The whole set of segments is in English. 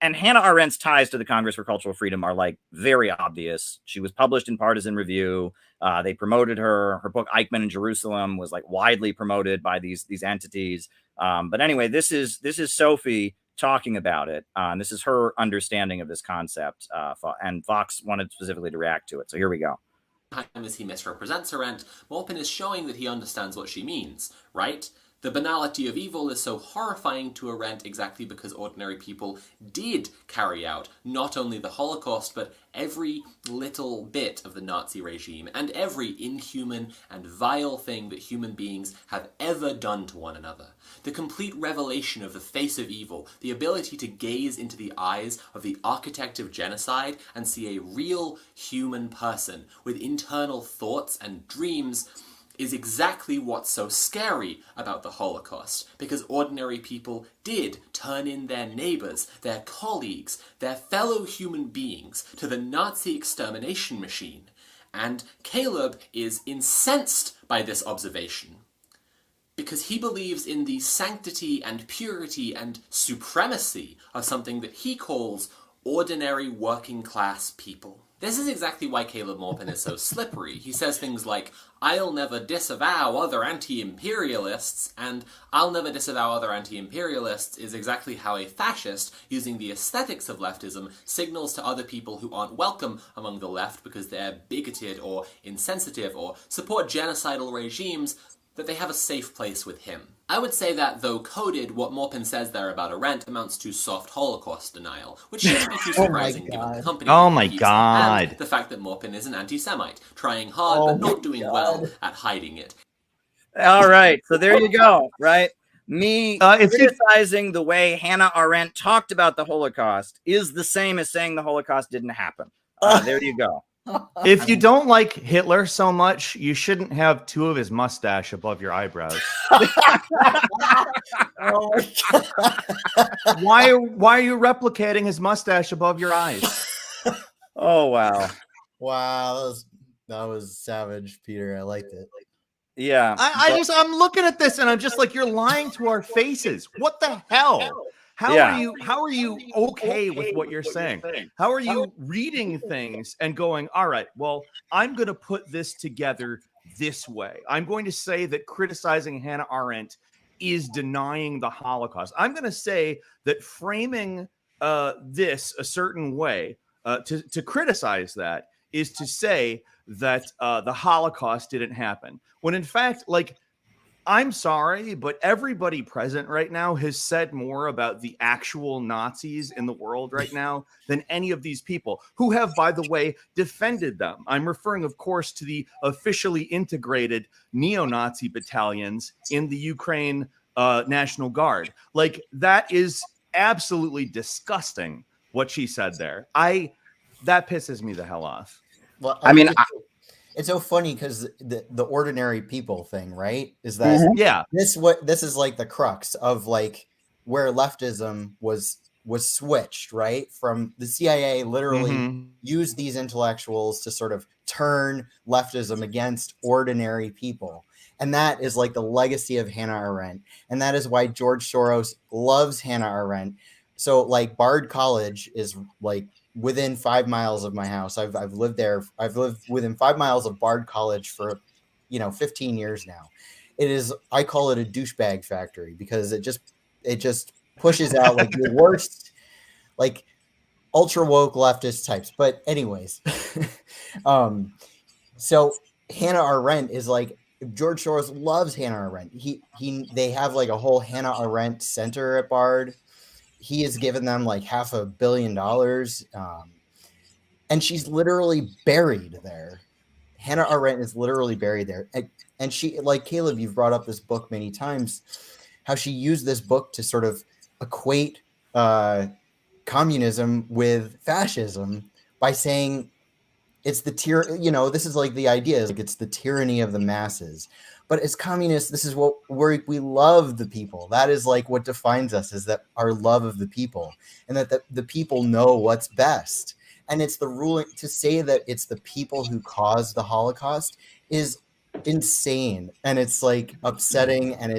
and Hannah Arendt's ties to the Congress for Cultural Freedom are like very obvious. She was published in Partisan Review. They promoted her. Her book Eichmann in Jerusalem was like widely promoted by these entities. But anyway, this is Sophie talking about it. And this is her understanding of this concept. And Fox wanted specifically to react to it. So here we go. As he misrepresents Arendt, Maupin is showing that he understands what she means, right? The banality of evil is so horrifying to Arendt exactly because ordinary people did carry out not only the Holocaust, but every little bit of the Nazi regime, and every inhuman and vile thing that human beings have ever done to one another. The complete revelation of the face of evil, the ability to gaze into the eyes of the architect of genocide and see a real human person with internal thoughts and dreams, is exactly what's so scary about the Holocaust, because ordinary people did turn in their neighbors, their colleagues, their fellow human beings to the Nazi extermination machine. And Caleb is incensed by this observation, because he believes in the sanctity and purity and supremacy of something that he calls ordinary working class people. This is exactly why Caleb Maupin is so slippery. He says things like, I'll never disavow other anti-imperialists, and I'll never disavow other anti-imperialists is exactly how a fascist, using the aesthetics of leftism, signals to other people who aren't welcome among the left because they're bigoted or insensitive or support genocidal regimes, that they have a safe place with him. I would say that, though coded, what Maupin says there about Arendt amounts to soft Holocaust denial, which shouldn't be too surprising given the company he keeps, and the fact that Maupin is an anti-Semite, trying hard but not doing well at hiding it. All right, so there you go, right? Me criticizing the way Hannah Arendt talked about the Holocaust is the same as saying the Holocaust didn't happen. There you go. If you don't like Hitler so much, you shouldn't have two of his mustache above your eyebrows. Oh my God. Why are you replicating his mustache above your eyes? Oh wow. Wow, that was savage, Peter. I liked it. Yeah. I'm looking at this and I'm just like, you're lying to our faces. What the hell? How are you okay with what you're saying? How are you reading things and going, all right, well, I'm going to put this together this way. I'm going to say that criticizing Hannah Arendt is denying the Holocaust. I'm going to say that framing this a certain way to criticize that is to say that the Holocaust didn't happen. When in fact, like, I'm sorry, but everybody present right now has said more about the actual Nazis in the world right now than any of these people who have, by the way, defended them. I'm referring, of course, to the officially integrated neo-Nazi battalions in the Ukraine National Guard. Like, that is absolutely disgusting what she said there. That pisses me the hell off. Well, it's so funny because the ordinary people thing, right? Is that this is like the crux of like where leftism was switched, right? From the CIA literally used these intellectuals to sort of turn leftism against ordinary people. And that is like the legacy of Hannah Arendt. And that is why George Soros loves Hannah Arendt. So like Bard College is like within 5 miles of my house. I've lived there. I've lived within 5 miles of Bard College for, 15 years now. I call it a douchebag factory because it just pushes out like the worst, like ultra woke leftist types. But anyways, so Hannah Arendt is like, George Soros loves Hannah Arendt. They have like a whole Hannah Arendt center at Bard. He has given them like $500 million. And she's literally buried there. Hannah Arendt is literally buried there. And she, like Caleb, you've brought up this book many times, how she used this book to sort of equate communism with fascism by saying it's the this is like the idea is like it's the tyranny of the masses. But as communists, this is what we love the people. That is like what defines us, is that our love of the people, and that the people know what's best. And it's the ruling to say that it's the people who caused the Holocaust is insane. And it's like upsetting. And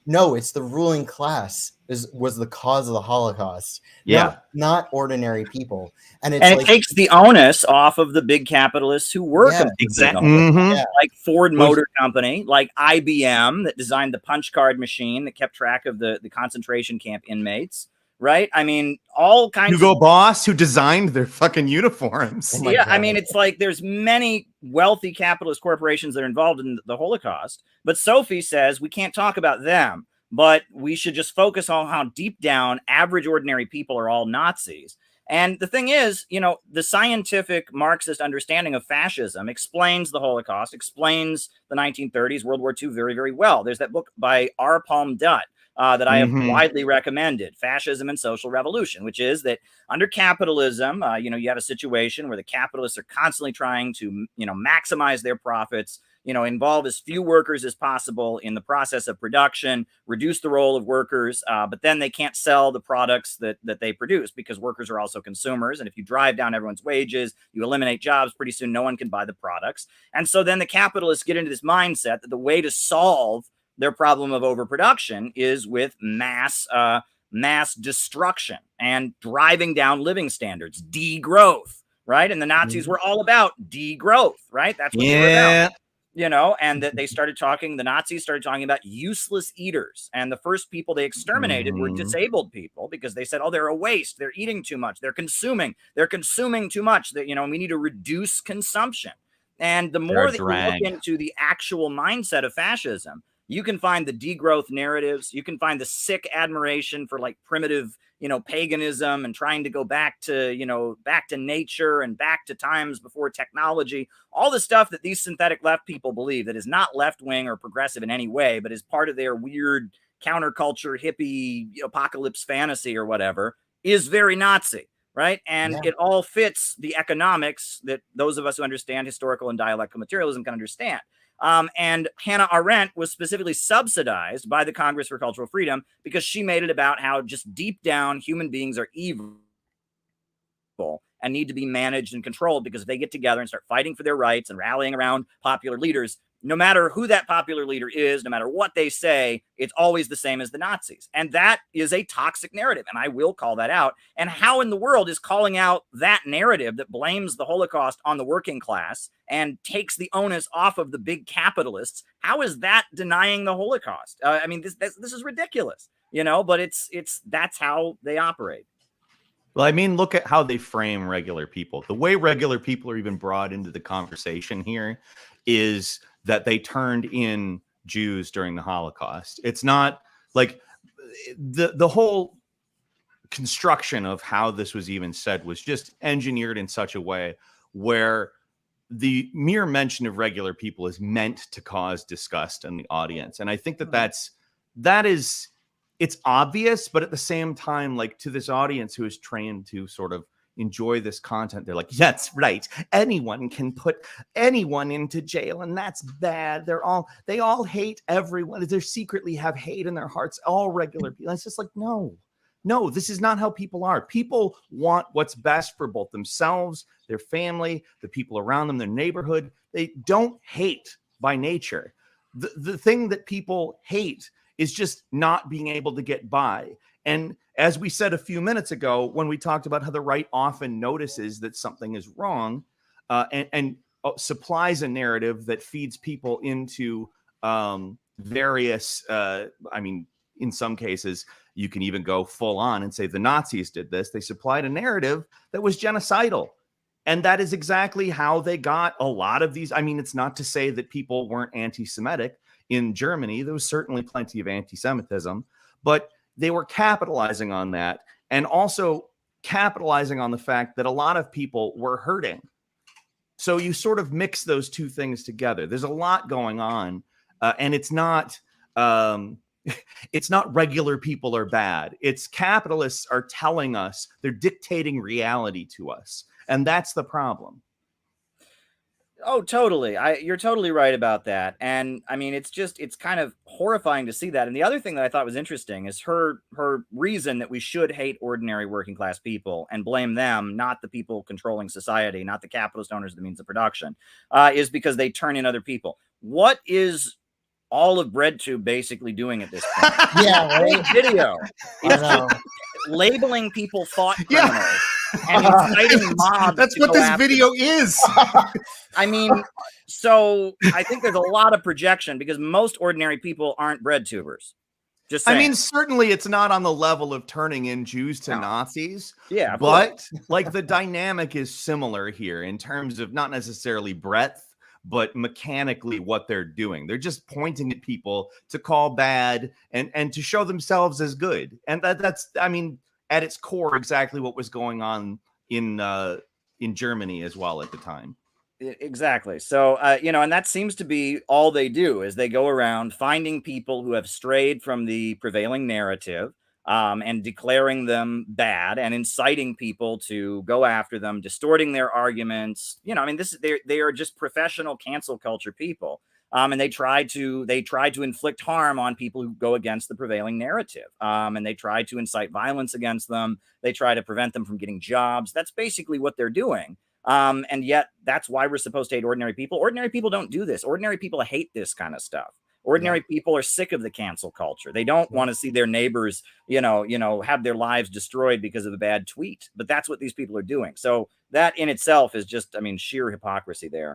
no, it's the ruling class was the cause of the Holocaust. Yeah. Not ordinary people. And it takes the onus off of the big capitalists who were exactly like Ford Motor Company, like IBM that designed the punch card machine that kept track of the concentration camp inmates. Right. I mean, all kinds Hugo Boss, who designed their fucking uniforms. Oh my God. I God. mean, it's like there's many wealthy capitalist corporations that are involved in the Holocaust. But Sophie says we can't talk about them, but we should just focus on how deep down average ordinary people are all Nazis. And the thing is, you know, the scientific Marxist understanding of fascism explains the Holocaust, explains the 1930s, World War II very, very well. There's that book by R. Palm Dutt that I have widely recommended, Fascism and Social Revolution, which is that under capitalism, you know, you have a situation where the capitalists are constantly trying to, you know, maximize their profits, you know, involve as few workers as possible in the process of production, reduce the role of workers, but then they can't sell the products that they produce because workers are also consumers. And if you drive down everyone's wages, you eliminate jobs, pretty soon no one can buy the products. And so then the capitalists get into this mindset that the way to solve their problem of overproduction is with mass destruction and driving down living standards, degrowth, right? And the Nazis were all about degrowth, right? That's what they were about. You know, and that the Nazis started talking about useless eaters. And the first people they exterminated were disabled people because they said, oh, they're a waste. They're eating too much. They're consuming too much. That, you know, we need to reduce consumption. And the more that you look into the actual mindset of fascism, you can find the degrowth narratives. You can find the sick admiration for like primitive, you know, paganism and trying to go back to, you know, back to nature and back to times before technology. All the stuff that these synthetic left people believe that is not left wing or progressive in any way, but is part of their weird counterculture, hippie, apocalypse fantasy or whatever, is very Nazi. Right. And it all fits the economics that those of us who understand historical and dialectical materialism can understand. And Hannah Arendt was specifically subsidized by the Congress for Cultural Freedom because she made it about how just deep down human beings are evil and need to be managed and controlled, because if they get together and start fighting for their rights and rallying around popular leaders, no matter who that popular leader is, no matter what they say, it's always the same as the Nazis. And that is a toxic narrative. And I will call that out. And how in the world is calling out that narrative that blames the Holocaust on the working class and takes the onus off of the big capitalists? How is that denying the Holocaust? I mean, this is ridiculous, you know, but that's how they operate. Well, I mean, look at how they frame regular people. The way regular people are even brought into the conversation here is that they turned in Jews during the Holocaust. It's not like the whole construction of how this was even said was just engineered in such a way where the mere mention of regular people is meant to cause disgust in the audience. And I think that is it's obvious, but at the same time, like, to this audience who is trained to sort of enjoy this content, they're like, that's right, anyone can put anyone into jail, and that's bad. They all hate everyone. They secretly have hate in their hearts, all regular people. It's just like, no, this is not how people are. People want what's best for both themselves, their family, the people around them, their neighborhood. They don't hate by nature. The thing that people hate is just not being able to get by. And as we said a few minutes ago, when we talked about how the right often notices that something is wrong and supplies a narrative that feeds people into various, I mean, in some cases, you can even go full on and say the Nazis did this. They supplied a narrative that was genocidal. And that is exactly how they got a lot of these. I mean, it's not to say that people weren't anti-Semitic. In Germany, there was certainly plenty of anti-Semitism, but they were capitalizing on that, and also capitalizing on the fact that a lot of people were hurting. So you sort of mix those two things together. There's a lot going on, and it's not regular people are bad. It's capitalists are telling us, they're dictating reality to us, and that's the problem. Oh, totally. You're totally right about that. And I mean, it's kind of horrifying to see that. And the other thing that I thought was interesting is her reason that we should hate ordinary working class people and blame them, not the people controlling society, not the capitalist owners of the means of production, is because they turn in other people. What is all of BreadTube basically doing at this point. Yeah, right. Video. It's just labeling people thought criminals and inciting mobs. That's what this video is. I mean, so I think there's a lot of projection because most ordinary people aren't BreadTubers. Just saying. I mean, certainly it's not on the level of turning in Jews to Nazis. Yeah, but like the dynamic is similar here in terms of not necessarily breadth, but mechanically what they're doing. They're just pointing at people to call bad and to show themselves as good. And that's, I mean, at its core, exactly what was going on in Germany as well at the time. Exactly. So, you know, and that seems to be all they do is they go around finding people who have strayed from the prevailing narrative and declaring them bad and inciting people to go after them, distorting their arguments. You know, I mean, they are just professional cancel culture people. And they try to inflict harm on people who go against the prevailing narrative. And they try to incite violence against them. They try to prevent them from getting jobs. That's basically what they're doing. And yet that's why we're supposed to hate ordinary people. Ordinary people don't do this. Ordinary people hate this kind of stuff. Ordinary people are sick of the cancel culture. They don't want to see their neighbors, you know, have their lives destroyed because of a bad tweet. But that's what these people are doing. So that in itself is just, I mean, sheer hypocrisy there.